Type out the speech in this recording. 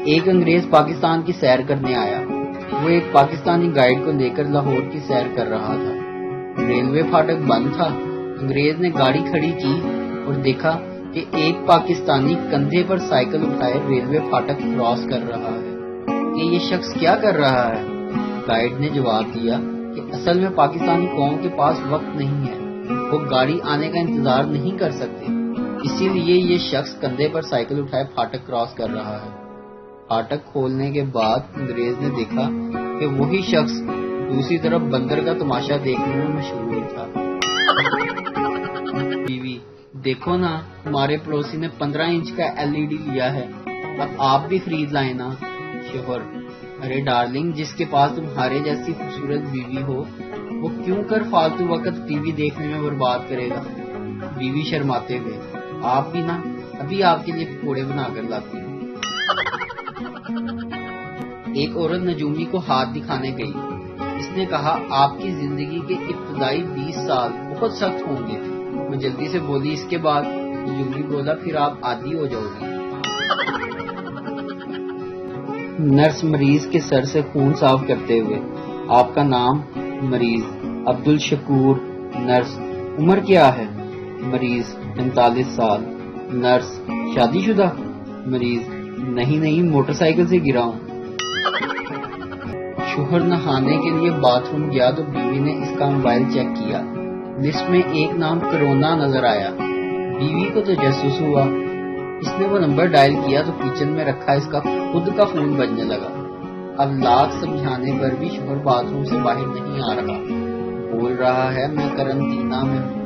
ایک انگریز پاکستان کی سیر کرنے آیا۔ وہ ایک پاکستانی گائیڈ کو لے کر لاہور کی سیر کر رہا تھا۔ ریلوے پھاٹک بند تھا۔ انگریز نے گاڑی کھڑی کی اور دیکھا کہ ایک پاکستانی کندھے پر سائیکل اٹھائے ریلوے پھاٹک کراس کر رہا ہے کہ یہ شخص کیا کر رہا ہے؟ گائیڈ نے جواب دیا کہ اصل میں پاکستانی قوم کے پاس وقت نہیں ہے، وہ گاڑی آنے کا انتظار نہیں کر سکتے، اسی لیے یہ شخص کندھے پر سائیکل اٹھائے پھاٹک کراس کر رہا ہے۔ پھاٹک کھولنے کے بعد انگریز نے دیکھا کہ وہی شخص دوسری طرف بندر کا تماشا دیکھنے میں مشغول تھا۔ بیوی: دیکھو نا، ہمارے پڑوسی نے 15 انچ کا LED لیا ہے، اب آپ بھی خرید لائیں نا۔ شوہر: ارے ڈارلنگ، جس کے پاس تمہارے جیسی خوبصورت بیوی ہو وہ کیوں کر فالتو وقت TV دیکھنے میں برباد کرے گا؟ بیوی شرماتے ہوئے: آپ بھی نا، ابھی آپ کے لیے پکوڑے بنا کر لاتی ہوں۔ ایک عورت نجومی کو ہاتھ دکھانے گئی۔ اس نے کہا آپ کی زندگی کے ابتدائی 20 سال بہت سخت ہوں گے۔ میں جلدی سے بولی اس کے بعد؟ نجومی بولا پھر آپ عادی ہو جاؤ گی۔ نرس مریض کے سر سے خون صاف کرتے ہوئے: آپ کا نام؟ مریض: عبدالشکور۔ نرس: عمر کیا ہے؟ مریض: 45 سال۔ نرس: شادی شدہ؟ مریض: نہیں، موٹر سائیکل سے گرا ہوں۔ شوہر نہانے کے لیے باتھ روم گیا تو بیوی نے اس کا موبائل چیک کیا۔ لسٹ میں ایک نام کرونا نظر آیا۔ بیوی کو تجسس ہوا۔ اس نے وہ نمبر ڈائل کیا تو کچن میں رکھا اس کا خود کا فون بجنے لگا۔ اب لاکھ سمجھانے پر بھی شوہر باتھ روم سے باہر نہیں آ رہا، بول رہا ہے میں قرنطینہ میں ہوں۔